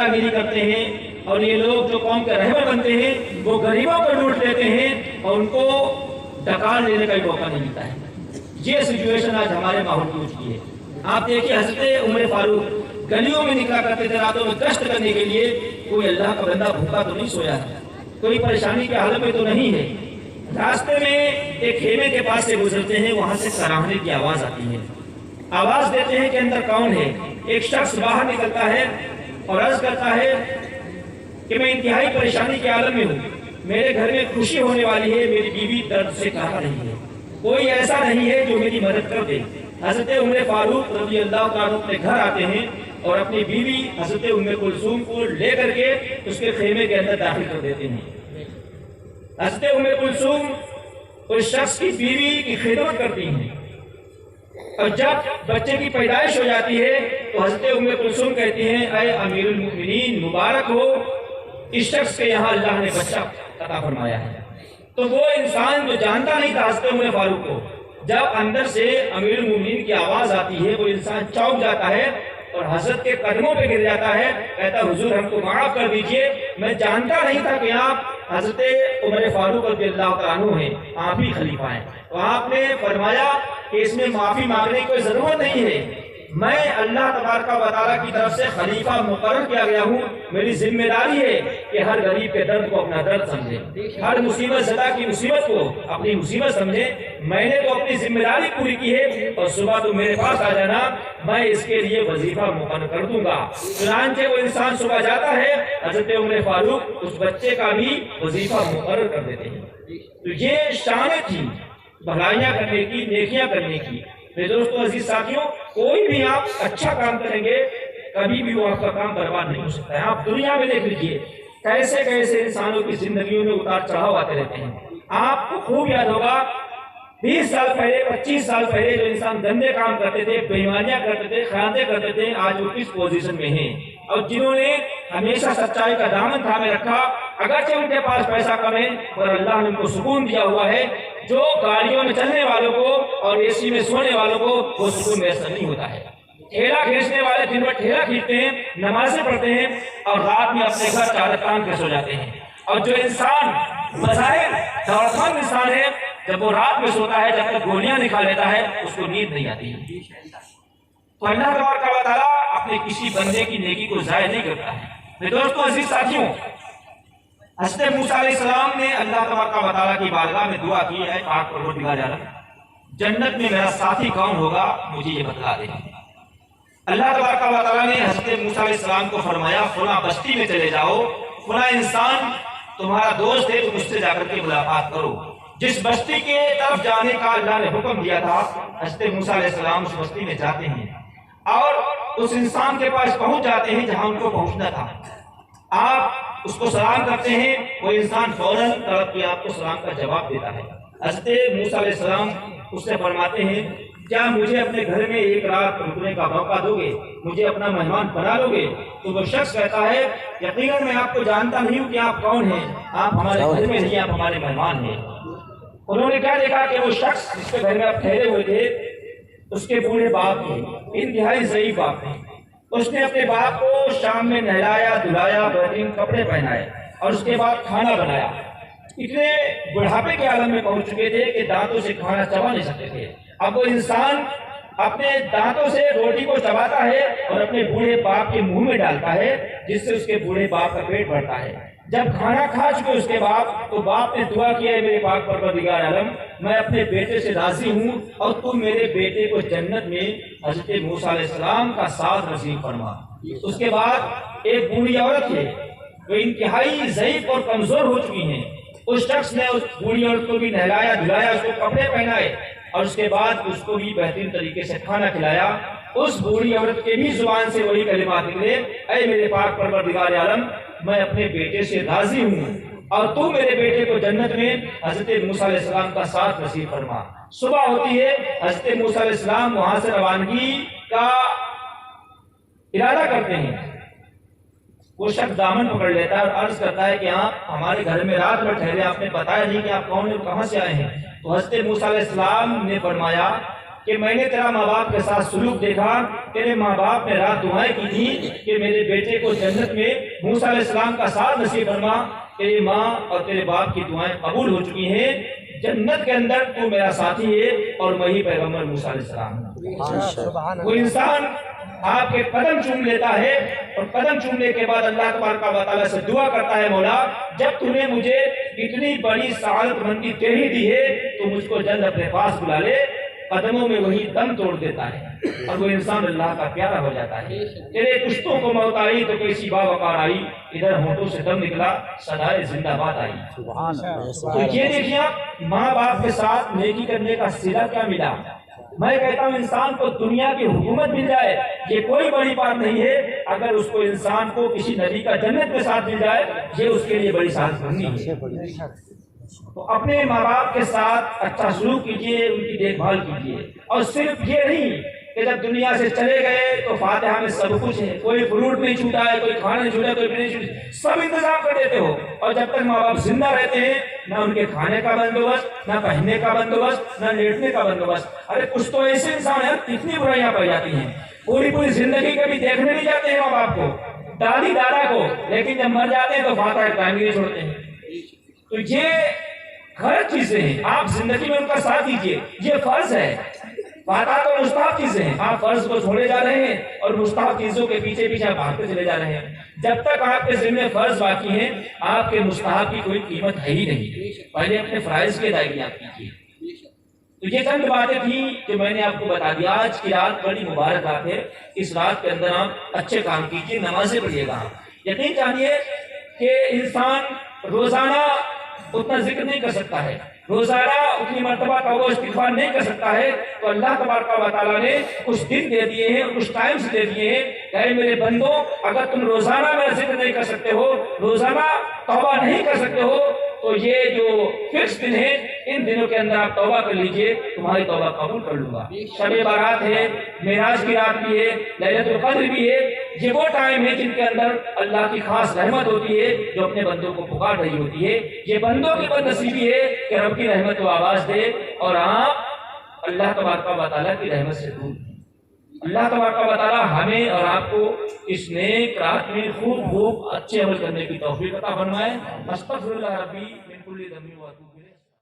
گیری کرتے ہیں اور یہ لوگ جو قوم کے رہبر بنتے ہیں وہ غریبوں کو لوٹ لیتے ہیں اور ان کو ڈکال لینے کا موقع نہیں ملتا ہے۔ یہ سچویشن آج ہمارے ماحول کی ہو چکی ہے۔ آپ دیکھیے حضرت عمر فاروق گلیوں میں نکلا کرتے تھے راتوں میں گشت کرنے کے لیے، کوئی اللہ کا بندہ بھوکا تو نہیں سویا ہے، کوئی پریشانی کے حالت میں تو نہیں ہے۔ راستے میں ایک خیمے کے پاس سے گزرتے ہیں، وہاں سے سراہنے کی آواز آتی ہے، آواز دیتے ہیں کہ اندر کون ہے۔ ایک شخص باہر نکلتا ہے اور عرض کرتا ہے کہ میں انتہائی پریشانی کے عالم میں ہوں، میرے گھر میں خوشی ہونے والی ہے، میری بیوی درد سے کہا رہی ہے، کوئی ایسا نہیں ہے جو میری مدد کر دے۔ حضرت عمر فاروق رضی اللہ تعالیٰ اپنے گھر آتے ہیں اور اپنی بیوی حضرت ام کلثوم کو لے کر کے اس کے خیمے کے اندر داخل کر دیتے ہیں۔ حضرت ام کلثوم اس شخص کی بیوی کی خدمت کرتی ہیں، اور جب بچے کی پیدائش ہو جاتی ہے تو حضرت ام کلثوم کہتی ہیں اے امیر المؤمنین مبارک ہو اس شخص کے یہاں اللہ نے بچہ عطا فرمایا ہے۔ تو وہ انسان جو جانتا نہیں تھا حضرت عمر فاروق کو، جب اندر سے امیر المؤمنین کی آواز آتی ہے وہ انسان چونک جاتا ہے اور حضرت کے قدموں پہ گر جاتا ہے، کہتا حضور ہم کو معاف کر دیجئے، میں جانتا نہیں تھا کہ آپ حضرت عمر فاروق رضی اللہ تعالیٰ عنہ ہیں، آپ ہی خلیفہ ہیں۔ تو آپ نے فرمایا کہ اس میں معافی مانگنے کی کوئی ضرورت نہیں ہے، میں اللہ تبارک و تعالیٰ کی طرف سے خلیفہ مقرر کیا گیا ہوں، میری ذمہ داری ہے کہ ہر غریب کے درد کو اپنا درد سمجھے، ہر مصیبت زدہ کی مصیبت کو اپنی مصیبت سمجھے۔ میں نے تو اپنی ذمہ داری پوری کی ہے اور صبح تو میرے پاس آ جانا، میں اس کے لیے وظیفہ مقرر کر دوں گا۔ چنانچہ وہ انسان صبح جاتا ہے، حضرت عمر فاروق اس بچے کا بھی وظیفہ مقرر کر دیتے ہیں۔ تو یہ شان تھی بھلائیاں کرنے کی، نیکیاں کرنے کی۔ میرے دوستو عزیز ساتھیوں، کوئی بھی آپ اچھا کام کریں گے کبھی بھی وہ آپ کا کام برباد نہیں ہو سکتا ہے۔ آپ دنیا میں دیکھ لیجئے کیسے کیسے انسانوں کی زندگیوں میں اتار چڑھاؤ آتے رہتے ہیں۔ آپ کو خوب یاد ہوگا 20 سال پہلے 25 سال پہلے جو انسان گندے کام کرتے تھے، بے ایمانیاں کرتے تھے، خیانتیں کرتے تھے، آج وہ کس پوزیشن میں ہیں، اور جنہوں نے ہمیشہ سچائی کا دامن تھامے رکھا، اگرچہ ان کے پاس پیسہ کم ہے پر اللہ نے ان کو سکون دیا ہوا ہے۔ جو گاڑیوں میں چلنے والوں کو اور اے سی میں سونے والوں کو وہ سکون میسر نہیں ہوتا ہے۔ ٹھیلا کھینچنے والے دن بھر ٹھیلا کھینچتے ہیں، نمازیں پڑھتے ہیں اور رات میں اپنے گھر چادر تان کے سو جاتے ہیں۔ اور جو انسان بظاہر دولتمند انسان ہے، جب وہ رات میں سوتا ہے، جب تک گولیاں نہیں کھا لیتا ہے، اس کو نیند نہیں آتی ہے۔ تو اللہ تبارک و تعالیٰ اپنے کسی بندے کی نیکی کو ضائع نہیں کرتا ہے۔ میرے دوستو عزیز ساتھیوں، حضرت موسیٰ علیہ السلام نے اللہ تبارک و تعالیٰ کی بارگاہ میں دعا کی ہے پاک پروردگار عالم جنت میں میرا ساتھی کون ہوگا مجھے یہ بتلا دے۔ اللہ تبارک و تعالیٰ نے حضرت موسیٰ علیہ السلام کو فرمایا فلاں بستی میں چلے جاؤ، فلاں انسان تمہارا دوست ہے، تم اس سے جا کر کے ملاقات کرو۔ جس بستی کے طرف جانے کا اللہ نے حکم دیا تھا، حضرت موسیٰ علیہ السلام اس بستی میں جاتے ہیں اور اس انسان کے پاس پہنچ جاتے ہیں جہاں ان کو پہنچنا تھا۔ آپ اس کو سلام کرتے ہیں، وہ انسان فوراً طلب کہ آپ کو سلام کا جواب دیتا ہے۔ حضرت موسیٰ علیہ السلام اس سے فرماتے ہیں کیا مجھے اپنے گھر میں ایک رات رکنے کا موقع دو گے، مجھے اپنا مہمان بنا لو گے؟ تو وہ شخص کہتا ہے یقیناً میں آپ کو جانتا نہیں ہوں کہ آپ کون ہیں، آپ ہمارے گھر میں نہیں، آپ ہمارے مہمان ہیں۔ انہوں نے کیا دیکھا کہ وہ شخص جس کے گھر میں آپ ٹھہرے ہوئے تھے اس کے بوڑھے باپ تھے، انتہائی ضعیف باپ تھے۔ اس نے اپنے باپ کو شام میں نہلایا دھلایا، بہترین کپڑے پہنائے اور اس کے بعد کھانا بنایا۔ اتنے بڑھاپے کے عالم میں پہنچ چکے تھے کہ دانتوں سے کھانا چبا نہیں سکتے تھے۔ اب وہ انسان اپنے دانتوں سے روٹی کو چباتا ہے اور اپنے بوڑھے باپ کے منہ میں ڈالتا ہے، جس سے اس کے بوڑھے باپ کا پیٹ بھرتا ہے۔ جب کھانا کھا چکے اس کے باپ، تو باپ نے دعا کیا ہے میرے پاک پروردگار عالم میں اپنے بیٹے سے راضی ہوں اور تو میرے بیٹے کو جنت میں حضرت موسیٰ علیہ السلام کا ساتھ نصیب فرما۔ اس کے بعد ایک بوڑھی عورت ہے وہ انتہائی ضعیف اور کمزور ہو چکی ہیں، اس شخص نے اس بوڑھی عورت کو بھی نہلایا دھلایا، اس کو کپڑے پہنائے اور اس کے بعد اس کو بھی بہترین طریقے سے کھانا کھلایا۔ اس بوڑھی عورت کے بھی زبان سے وہی کلمات نکلے اے میرے پاک پروردگار عالم میں اپنے بیٹے سے راضی ہوں اور تو میرے بیٹے کو جنت میں حضرت موسیٰ علیہ السلام کا ساتھ نصیب فرما۔ صبح ہوتی ہے، حضرت موسیٰ علیہ السلام وہاں سے روانگی کا ارادہ کرتے ہیں۔ وہ شخص دامن پکڑ لیتا ہے اور عرض کرتا ہے کہ آپ ہمارے گھر میں رات بھر ٹھہرے، آپ نے بتایا نہیں کہ آپ کون ہیں، کہاں سے آئے ہیں؟ تو حضرت موسیٰ علیہ السلام نے فرمایا کہ میں نے تیرا ماں باپ کے ساتھ سلوک دیکھا، تیرے ماں باپ نے رات دعائیں کی تھی کہ میرے بیٹے کو جنت میں موسیٰ علیہ السلام کا ساتھ نصیب فرما، تیری ماں اور تیرے باپ کی دعائیں قبول ہو چکی ہیں، جنت کے اندر تو میرا ساتھی ہے اور وہی پیغمبر موسیٰ علیہ السلام۔ وہ انسان آپ کے قدم چوم لیتا ہے اور قدم چومنے کے بعد اللہ تبارک و تعالیٰ سے دعا کرتا ہے، مولا جب تو نے مجھے اتنی بڑی سعادت مندی تیری دی ہے تو مجھ کو جلد اپنے پاس بلا لے۔ قدموں میں وہی دم توڑ دیتا ہے اور وہ انسان اللہ کا پیارا ہو جاتا ہے۔ تیرے کشتوں کو موت آئی تو کیسی باوقار آئی، ادھر ہونٹوں سے دم نکلا، صدائے زندہ باد آئی۔ تو یہ دیکھیے آپ، ماں باپ کے ساتھ نیکی کرنے کا صلہ کیا ملا۔ میں کہتا ہوں انسان کو دنیا کی حکومت مل جائے یہ کوئی بڑی بات نہیں ہے، اگر اس کو انسان کو کسی نبی کا جنت کے ساتھ مل جائے یہ اس کے لیے بڑی سعادت بننی ہے۔ تو اپنے ماں باپ کے ساتھ اچھا سلوک کیجئے، ان کی دیکھ بھال کیجئے، اور صرف یہ نہیں کہ جب دنیا سے چلے گئے تو فاتحہ میں سب کچھ ہے، کوئی فروٹ نہیں چھوٹا ہے، کوئی کھانا نہیں چھوٹا ہے، کوئی نہیں چھوٹا، سب انتظام کر دیتے ہو، اور جب تک ماں باپ زندہ رہتے ہیں نہ ان کے کھانے کا بندوبست، نہ پہننے کا بندوبست، نہ لیٹنے کا بندوبست۔ ارے کچھ تو ایسے انسان ہیں کتنی برائیاں پائی جاتی ہیں، پوری زندگی کبھی دیکھنے نہیں جاتے ہیں ماں باپ کو، دادی دادا کو، لیکن جب مر جاتے ہیں تو فاتحہ ٹائم نہیں چھوڑتے ہیں۔ تو یہ غلط چیزیں ہیں، آپ زندگی میں ان کا ساتھ دیجئے، یہ فرض ہے۔ فاتحہ تو مستحب چیزیں ہیں، آپ فرض کو چھوڑے جا رہے ہیں اور مستحب چیزوں کے پیچھے آپ بھاگتے چلے جا رہے ہیں۔ جب تک آپ کے ذمہ فرض باقی ہیں آپ کے مستحب کی کوئی قیمت ہے ہی نہیں، پہلے اپنے فرائض کی ادائیگی آپ کیجیے۔ تو یہ چند باتیں تھیں کہ میں نے آپ کو بتا دیا۔ آج کی رات بڑی مبارک رات ہے، اس رات کے اندر آپ اچھے کام کیجیے، نمازیں پڑھیے گا۔ یقین جانیے کہ انسان روزانہ اتنا ذکر نہیں کر سکتا ہے، روزانہ اتنی مرتبہ توبہ استغفار نہیں کر سکتا ہے، تو اللہ تبارک و تعالیٰ نے کچھ دن دے دیے ہیں، کچھ ٹائمز دے دیے ہیں کہ اے میرے بندوں اگر تم روزانہ میرا ذکر نہیں کر سکتے ہو، روزانہ توبہ نہیں کر سکتے ہو، تو یہ جو فکس دن ہے ان دنوں کے اندر آپ توبہ کر لیجئے، تمہاری توبہ قبول کر لوں گا۔ شب بارات ہے، معراج کی رات بھی ہے، لیلۃ القدر بھی ہے، یہ وہ ٹائم ہے جن کے اندر اللہ کی خاص رحمت ہوتی ہے جو اپنے بندوں کو پکار رہی ہوتی ہے۔ یہ بندوں کی بد نصیبی ہے کہ رب کی رحمت کو آواز دے اور آپ اللہ تبارک و تعالیٰ کی رحمت سے دور ہیں۔ اللہ تبارک و تعالیٰ ہمیں اور آپ کو اس نیک رات میں خوب اچھے عمل کرنے کی توفیق عطا فرمائے۔ استغفر اللہ ربی من کل ذنب و اتوب